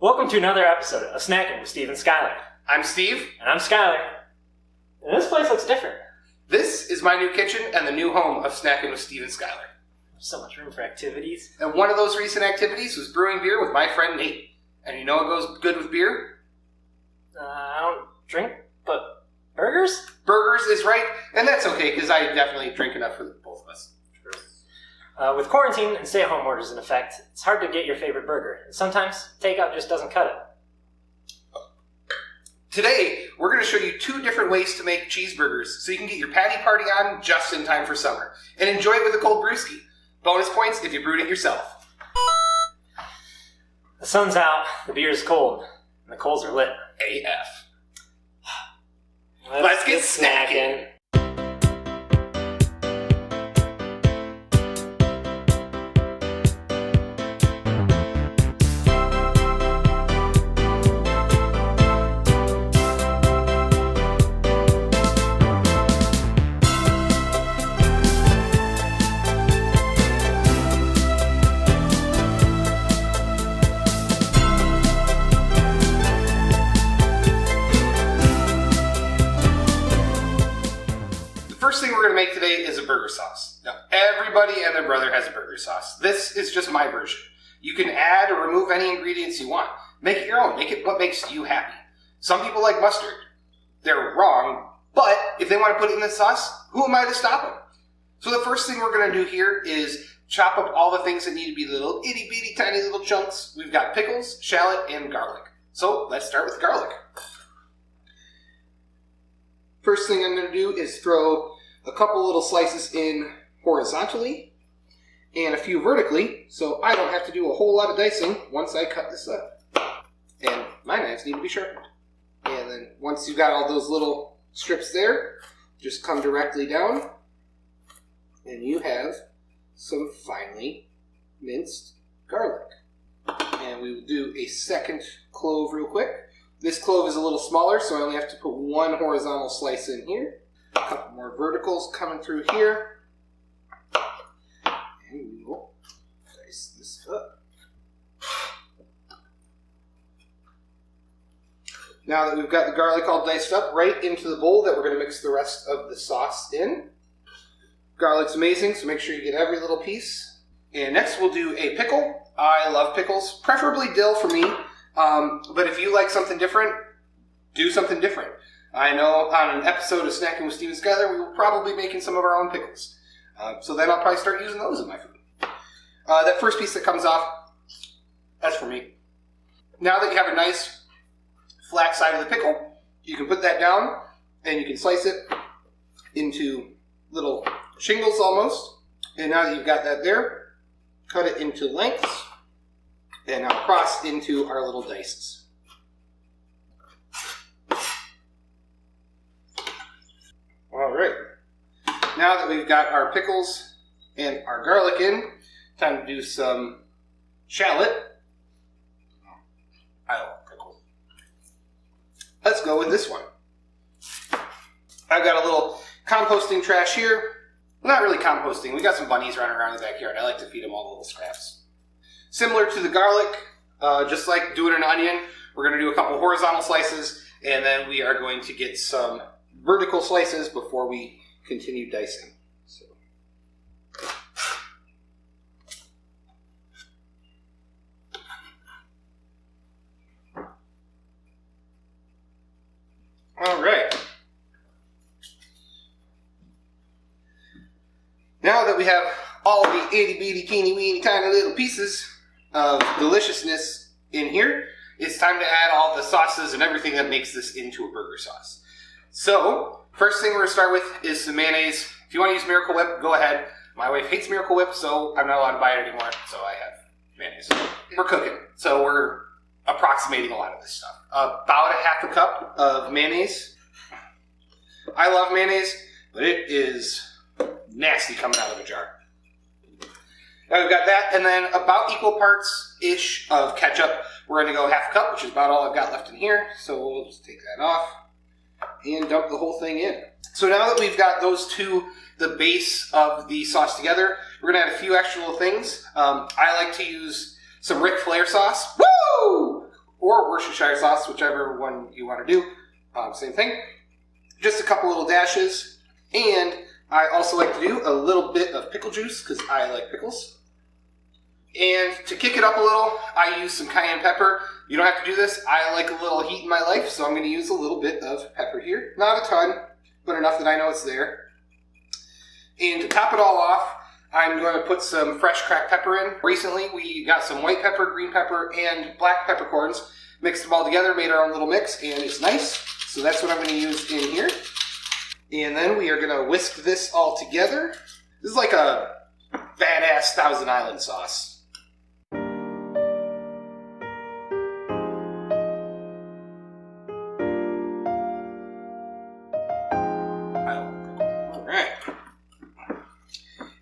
Welcome to another episode of Snackin with Steve and Skyler. I'm Steve. And I'm Skyler. And this place looks different. This is my new kitchen and the new home of Snackin with Steve and Skyler. There's so much room for activities. And one of those recent activities was brewing beer with my friend Nate. And you know what goes good with beer? I don't drink, but burgers? Burgers is right, and that's okay, because I definitely drink enough for both of us. With quarantine and stay-at-home orders in effect, it's hard to get your favorite burger. And sometimes takeout just doesn't cut it. Today, we're going to show you 2 different ways to make cheeseburgers so you can get your patty party on just in time for summer. And enjoy it with a cold brewski. Bonus points if you brewed it yourself. The sun's out, the beer is cold, and the coals are lit. AF. Let's get snacking. First thing we're going to make today is a burger sauce. Now, everybody and their brother has a burger sauce. This is just my version. You can add or remove any ingredients you want. Make it your own. Make it what makes you happy. Some people like mustard. They're wrong, but if they want to put it in the sauce, who am I to stop them? So the first thing we're going to do here is chop up all the things that need to be little itty-bitty tiny little chunks. We've got pickles, shallot, and garlic. So let's start with garlic. First thing I'm going to do is throw a couple little slices in horizontally and a few vertically, so I don't have to do a whole lot of dicing once I cut this up. And my knives need to be sharpened. And then once you've got all those little strips there, just come directly down and you have some finely minced garlic. And we will do a second clove real quick. This clove is a little smaller, so I only have to put 1 horizontal slice in here. A couple more verticals coming through here. And we will dice this up. Now that we've got the garlic all diced up, right into the bowl that we're going to mix the rest of the sauce in. Garlic's amazing, so make sure you get every little piece. And next we'll do a pickle. I love pickles, preferably dill for me. But if you like something different, do something different. I know on an episode of Snackin with Steve and Skyler, we will probably be making some of our own pickles. So then I'll probably start using those in my food. That first piece that comes off, that's for me. Now that you have a nice flat side of the pickle, you can put that down and you can slice it into little shingles almost. And now that you've got that there, cut it into lengths. And now cross into our little dices. Alright. Now that we've got our pickles and our garlic in, time to do some shallot. I love pickles. Let's go with this one. I've got a little composting trash here. Well, not really composting. We got some bunnies running around in the backyard. I like to feed them all the little scraps. Similar to the garlic, just like doing an onion, we're going to do a couple horizontal slices, and then we are going to get some vertical slices before we continue dicing. So. All right. Now that we have all the itty-bitty, teeny-weeny, tiny little pieces of deliciousness in here, it's time to add all the sauces and everything that makes this into a burger sauce. So, first thing we're going to start with is some mayonnaise. If you want to use Miracle Whip, go ahead. My wife hates Miracle Whip, so I'm not allowed to buy it anymore, so I have mayonnaise. We're cooking, so we're approximating a lot of this stuff. About a half a cup of mayonnaise. I love mayonnaise, but it is nasty coming out of a jar. Now we've got that, and then about equal parts-ish of ketchup. We're going to go half a cup, which is about all I've got left in here. So we'll just take that off and dump the whole thing in. So now that we've got those two, the base of the sauce together, we're going to add a few extra little things. I like to use some Ric Flair sauce. Woo! or Worcestershire sauce, whichever one you want to do. Same thing. Just a couple little dashes. And I also like to do a little bit of pickle juice because I like pickles. And to kick it up a little, I use some cayenne pepper. You don't have to do this. I like a little heat in my life, so I'm going to use a little bit of pepper here. Not a ton, but enough that I know it's there. And to top it all off, I'm going to put some fresh cracked pepper in. Recently, we got some white pepper, green pepper, and black peppercorns. Mixed them all together, made our own little mix, and it's nice. So that's what I'm going to use in here. And then we are going to whisk this all together. This is like a badass Thousand Island sauce.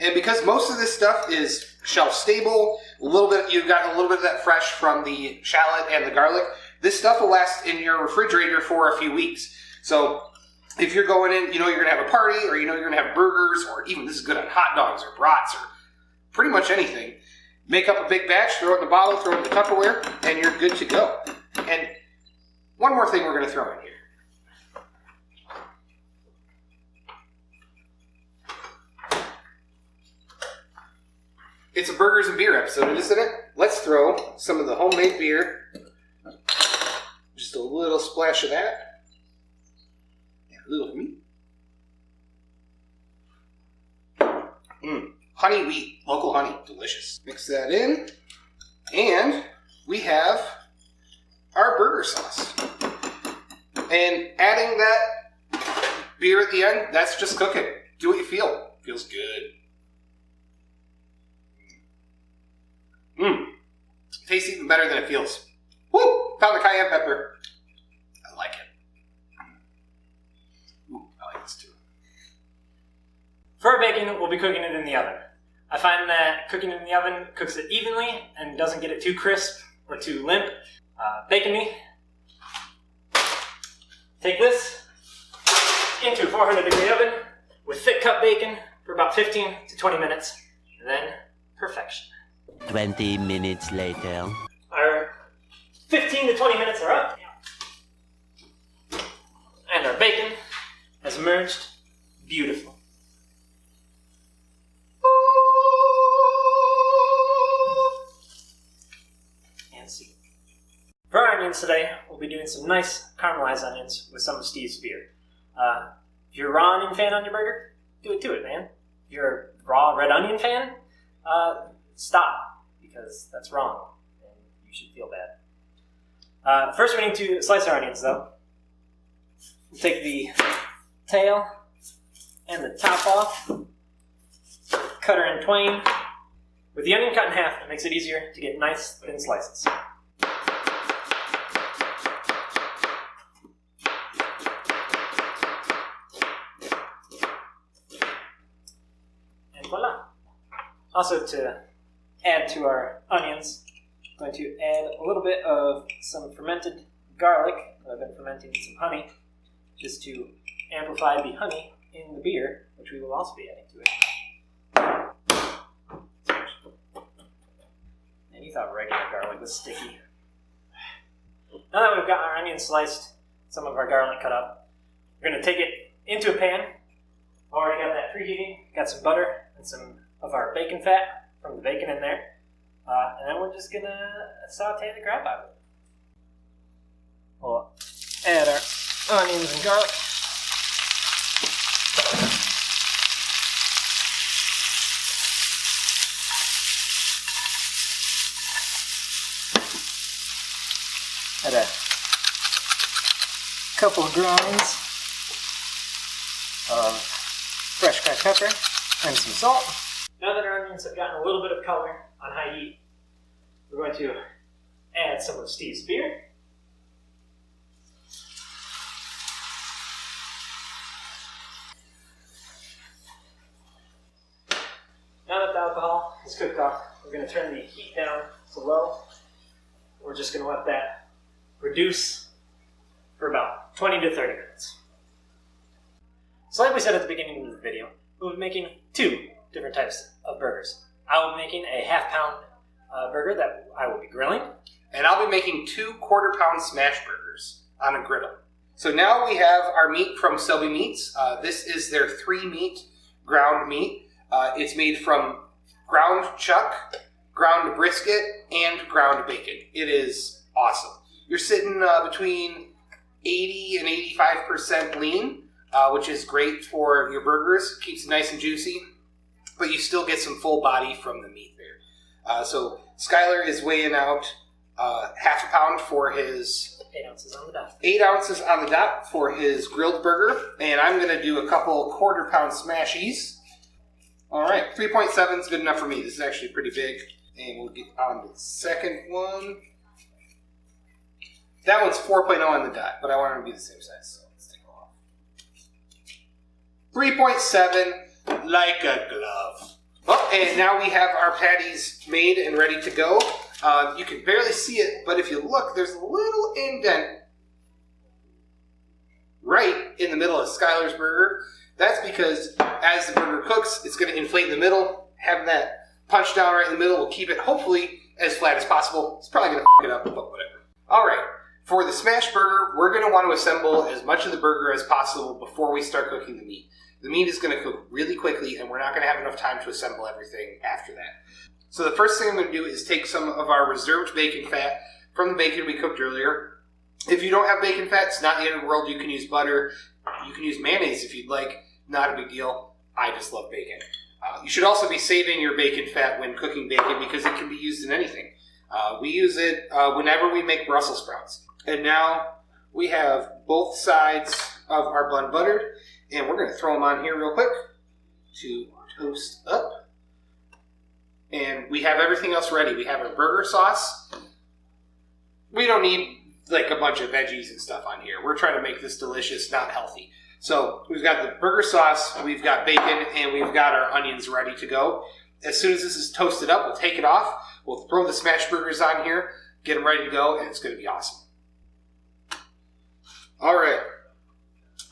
And because most of this stuff is shelf stable, you've got a little bit of that fresh from the shallot and the garlic, this stuff will last in your refrigerator for a few weeks. So if you're going in, you're going to have a party, or you're going to have burgers, or even this is good on hot dogs or brats or pretty much anything. Make up a big batch, throw it in the bottle, throw it in the Tupperware, and you're good to go. And one more thing we're going to throw in here. It's a burgers and beer episode, isn't it? Let's throw some of the homemade beer. Just a little splash of that. And a little of me. Honey wheat, local honey, delicious. Mix that in. And we have our burger sauce. And adding that beer at the end, that's just cooking. Do what you feel. Feels good. Tastes even better than it feels. Woo! Found the cayenne pepper. I like it. Ooh, I like this too. For our bacon, we'll be cooking it in the oven. I find that cooking it in the oven cooks it evenly and doesn't get it too crisp or too limp. Bacon me. Take this into a 400-degree oven with thick cut bacon for about 15 to 20 minutes, and then perfection. 20 minutes later. Our 15 to 20 minutes are up. And our bacon has emerged beautiful. And see. For our onions today, we'll be doing some nice caramelized onions with some of Steve's beer. If you're a raw onion fan on your burger, do it to it, man. If you're a raw red onion fan, stop, because that's wrong, and you should feel bad. First we need to slice our onions, though. We'll take the tail and the top off, cut her in twain. With the onion cut in half, it makes it easier to get nice, thin slices. And voila! Also, to add to our onions, I'm going to add a little bit of some fermented garlic that I've been fermenting in some honey, just to amplify the honey in the beer, which we will also be adding to it. And you thought regular garlic was sticky. Now that we've got our onions sliced, some of our garlic cut up, we're going to take it into a pan. Already got that preheating, got some butter and some of our bacon fat from the bacon in there. And then we're just going to saute the crap out of it. We'll add our onions and garlic. Add a couple of grinds of fresh cracked pepper and some salt. Now that our onions have gotten a little bit of color on high heat, we're going to add some of Steve's beer. Now that the alcohol is cooked off, we're going to turn the heat down to low. We're just going to let that reduce for about 20 to 30 minutes. So like we said at the beginning of the video, we'll be making two different types of burgers. I will be making a half-pound burger that I will be grilling. And I'll be making 2 quarter-pound smash burgers on a griddle. So now we have our meat from Selby Meats. This is their 3-meat ground meat. It's made from ground chuck, ground brisket, and ground bacon. It is awesome. You're sitting between 80 and 85% lean, which is great for your burgers. Keeps it nice and juicy, but you still get some full body from the meat there. So Skyler is weighing out half a pound for his 8 ounces on the dot. 8 ounces on the dot for his grilled burger, and I'm going to do a couple quarter-pound smashies. All right, 3.7 is good enough for me. This is actually pretty big, and we'll get on to the second one. That one's 4.0 on the dot, but I want them to be the same size, so let's take it off. 3.7, like a glove. Oh, and now we have our patties made and ready to go. You can barely see it, but if you look, there's a little indent right in the middle of Skyler's burger. That's because as the burger cooks, it's going to inflate in the middle. Having that punch down right in the middle will keep it, hopefully, as flat as possible. It's probably going to f*** it up, but whatever. All right, for the smash burger, we're going to want to assemble as much of the burger as possible before we start cooking the meat. The meat is going to cook really quickly, and we're not going to have enough time to assemble everything after that. So the first thing I'm going to do is take some of our reserved bacon fat from the bacon we cooked earlier. If you don't have bacon fat, it's not the end of the world. You can use butter. You can use mayonnaise if you'd like. Not a big deal. I just love bacon. You should also be saving your bacon fat when cooking bacon because it can be used in anything. We use it whenever we make Brussels sprouts. And now we have both sides of our bun buttered, and we're going to throw them on here real quick to toast up. And we have everything else ready. We have our burger sauce. We don't need like a bunch of veggies and stuff on here. We're trying to make this delicious, not healthy. So we've got the burger sauce, we've got bacon, and we've got our onions ready to go. As soon as this is toasted up, we'll take it off. We'll throw the smash burgers on here, get them ready to go, and it's going to be awesome. All right.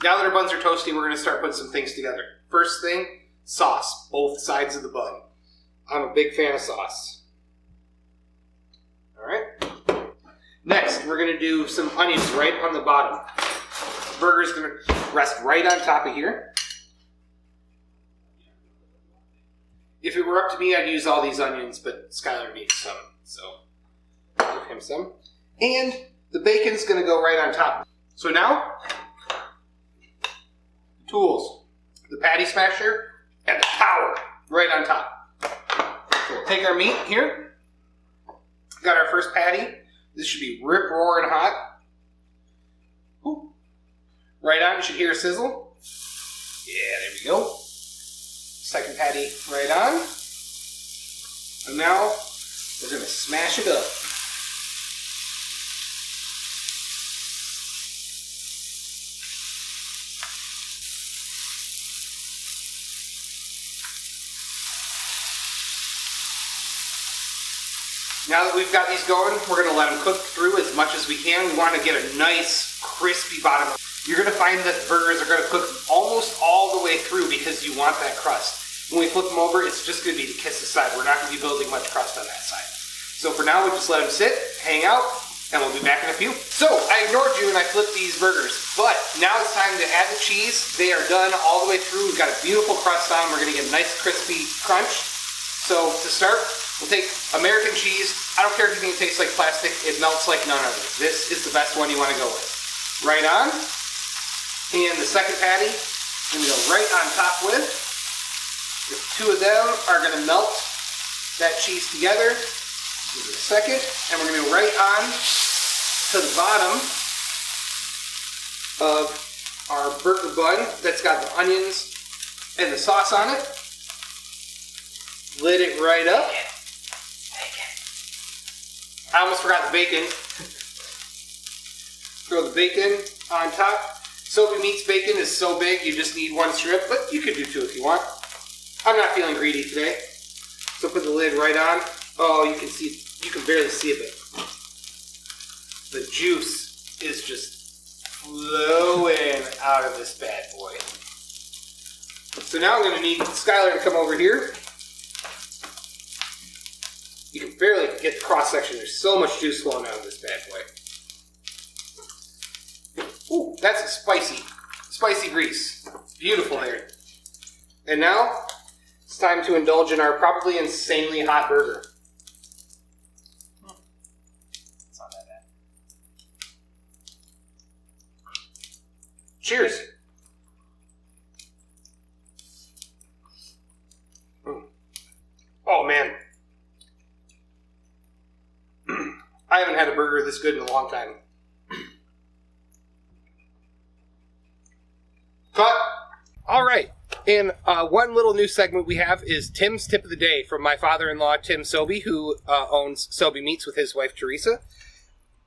Now that our buns are toasty, we're going to start putting some things together. First thing, sauce, both sides of the bun. I'm a big fan of sauce. All right. Next, we're going to do some onions right on the bottom. The burger's going to rest right on top of here. If it were up to me, I'd use all these onions, but Skyler needs some, so I'll give him some. And the bacon's going to go right on top. So now, tools, the patty smasher, and the power right on top. So we'll take our meat here. Got our first patty. This should be rip-roaring hot. Ooh. Right on, you should hear a sizzle. Yeah, there we go. Second patty right on. And now, we're going to smash it up. Now that we've got these going, we're going to let them cook through as much as we can. We want to get a nice, crispy bottom. You're going to find that burgers are going to cook almost all the way through because you want that crust. When we flip them over, it's just going to be to kiss the side. We're not going to be building much crust on that side. So for now, we'll just let them sit, hang out, and we'll be back in a few. So I ignored you and I flipped these burgers, but now it's time to add the cheese. They are done all the way through. We've got a beautiful crust on. We're going to get a nice, crispy crunch. So to start, we'll take American cheese. I don't care if you think it tastes like plastic. It melts like none other. This is the best one you want to go with. Right on. And the second patty, I'm going to go right on top with. The two of them are going to melt that cheese together. Give it a second. And we're going to go right on to the bottom of our burger bun that's got the onions and the sauce on it. Lid it right up. I almost forgot the bacon. Throw the bacon on top. Selby Meats bacon is so big you just need one strip, but you could do two if you want. I'm not feeling greedy today. So put the lid right on. Oh, you can see, you can barely see it, but the juice is just flowing out of this bad boy. So now I'm going to need Skyler to come over here. You can can barely get the cross section. There's so much juice flowing out of this bad boy. Ooh, that's a spicy grease. Beautiful there. And now it's time to indulge in our probably insanely hot burger. It's not that bad. Cheers. Oh, man. I haven't had a burger this good in a long time. Cut. All right. And one little new segment we have is Tim's Tip of the Day from my father-in-law, Tim Sobey, who owns Sobey Meats with his wife, Teresa.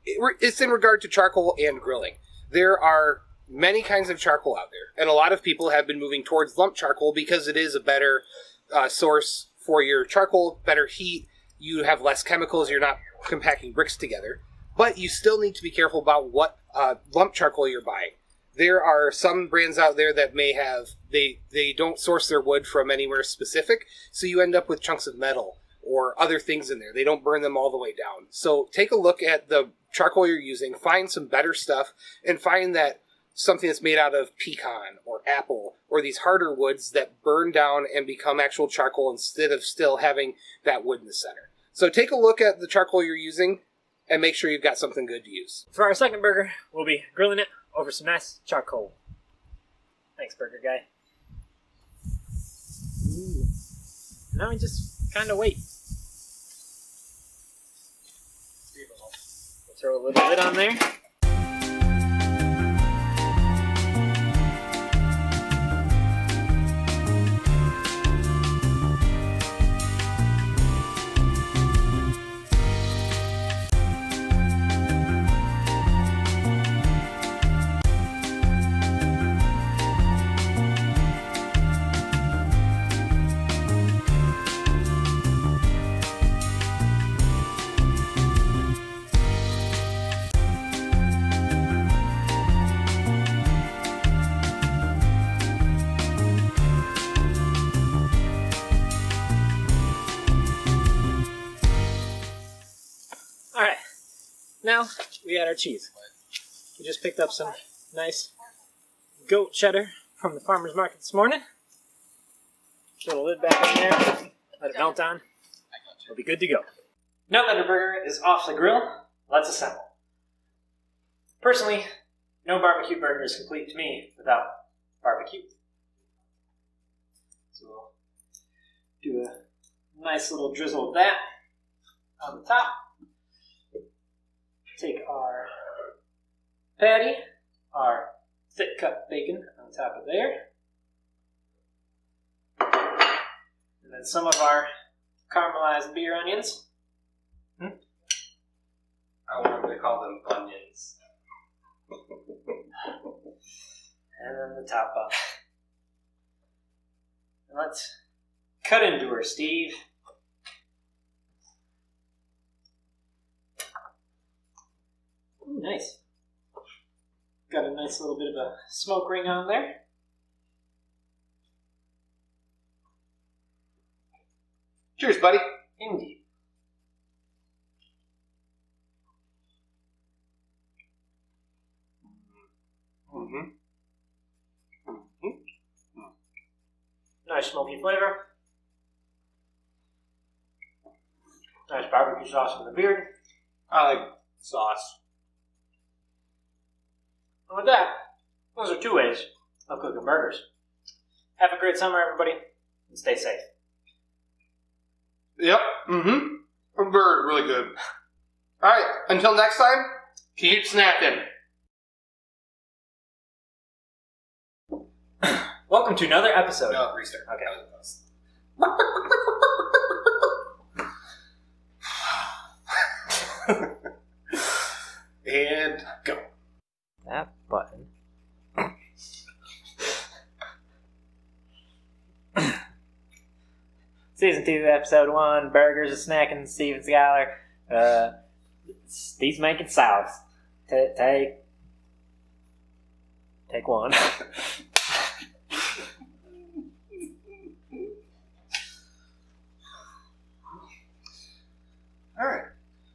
It's in regard to charcoal and grilling. There are many kinds of charcoal out there, and a lot of people have been moving towards lump charcoal because it is a better source for your charcoal, better heat, you have less chemicals, you're not compacting bricks together. But you still need to be careful about what lump charcoal you're buying. There are some brands out there that may have, they don't source their wood from anywhere specific, so you end up with chunks of metal or other things in there. They don't burn them all the way down. So take a look at the charcoal you're using, find some better stuff, and find that something that's made out of pecan or apple or these harder woods that burn down and become actual charcoal instead of still having that wood in the center. So take a look at the charcoal you're using and make sure you've got something good to use. For our second burger, we'll be grilling it over some nice charcoal. Thanks, burger guy. Ooh. Now we just kind of wait. We'll throw a little bit on there. Alright, now we got our cheese. We just picked up some nice goat cheddar from the farmer's market this morning. Put a lid back in there, let it melt on. We'll be good to go. Now that our burger is off the grill, let's assemble. Personally, no barbecue burger is complete to me without barbecue. So we'll do a nice little drizzle of that on the top. Take our patty, our thick cut bacon on top of there, and then some of our caramelized beer onions. I wanted to call them bunions. And then the top up. And let's cut into her, Steve. Ooh, nice. Got a nice little bit of a smoke ring on there. Cheers, buddy. Indeed. Nice smoky flavor. Nice barbecue sauce in the beard. I like sauce. And with that, those are two ways of cooking burgers. Have a great summer, everybody, and stay safe. Yep. Burger, really good. All right. Until next time, keep snacking. Welcome to another episode. No, restart. Okay. And go. That button. Season 2, Episode 1, Burgers, Snackin, Steve and Skyler. Steve's making sauce. Take one.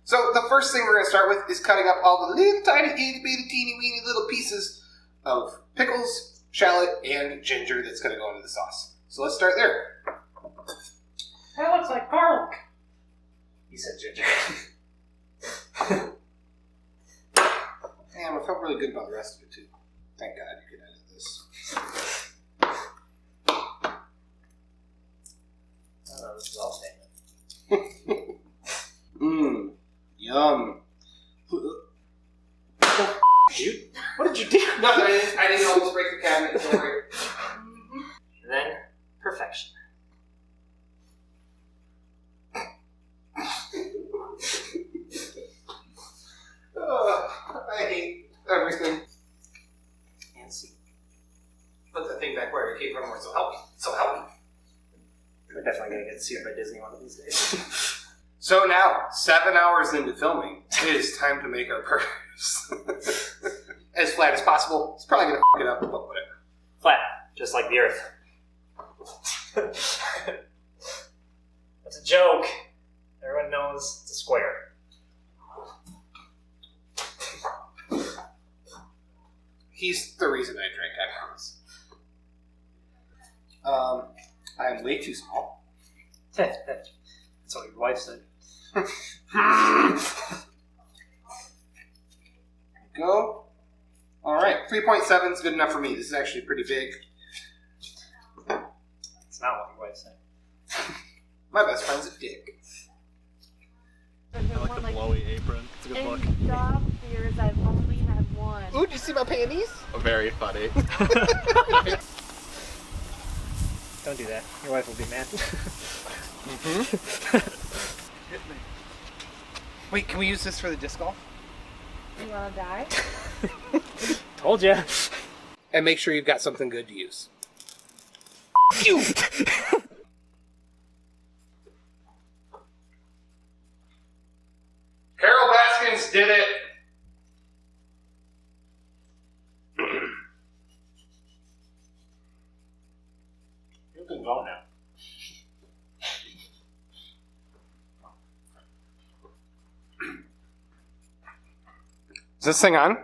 So the first thing we're going to start with is cutting up all the little tiny itty bitty teeny weeny little pieces of pickles, shallot, and ginger that's going to go into the sauce. So let's start there. That looks like garlic. He said ginger. Damn, I felt really good about the rest of it too. Thank God you could edit this. Oh, this is all statement. Mmm. Yum. Dude, what did you do? Nothing. I didn't almost break the cabinet. Don't worry. And then perfection. I hate everything. And see. Put that thing back where it came from. So help me. So help me. We're definitely going to get sued by Disney one of these days. So now, 7 hours into filming, it is time to make our burgers. As flat as possible. It's probably going to f*** it up, but whatever. Flat, just like the Earth. That's a joke. Everyone knows it's a square. He's the reason I drank, I promise. I'm way too small. That's what your wife said. Go. Alright, 3.7 is good enough for me. This is actually pretty big. It's not what your wife said. My best friend's a dick. I like the blowy apron. It's a good look. In dog years, I've only had one. Ooh, did you see my panties? Very funny. Don't do that. Your wife will be mad. Wait, can we use this for the disc golf? You wanna die? Told ya. And make sure you've got something good to use. You! Carol Baskins did it! You can go now. Is this thing on?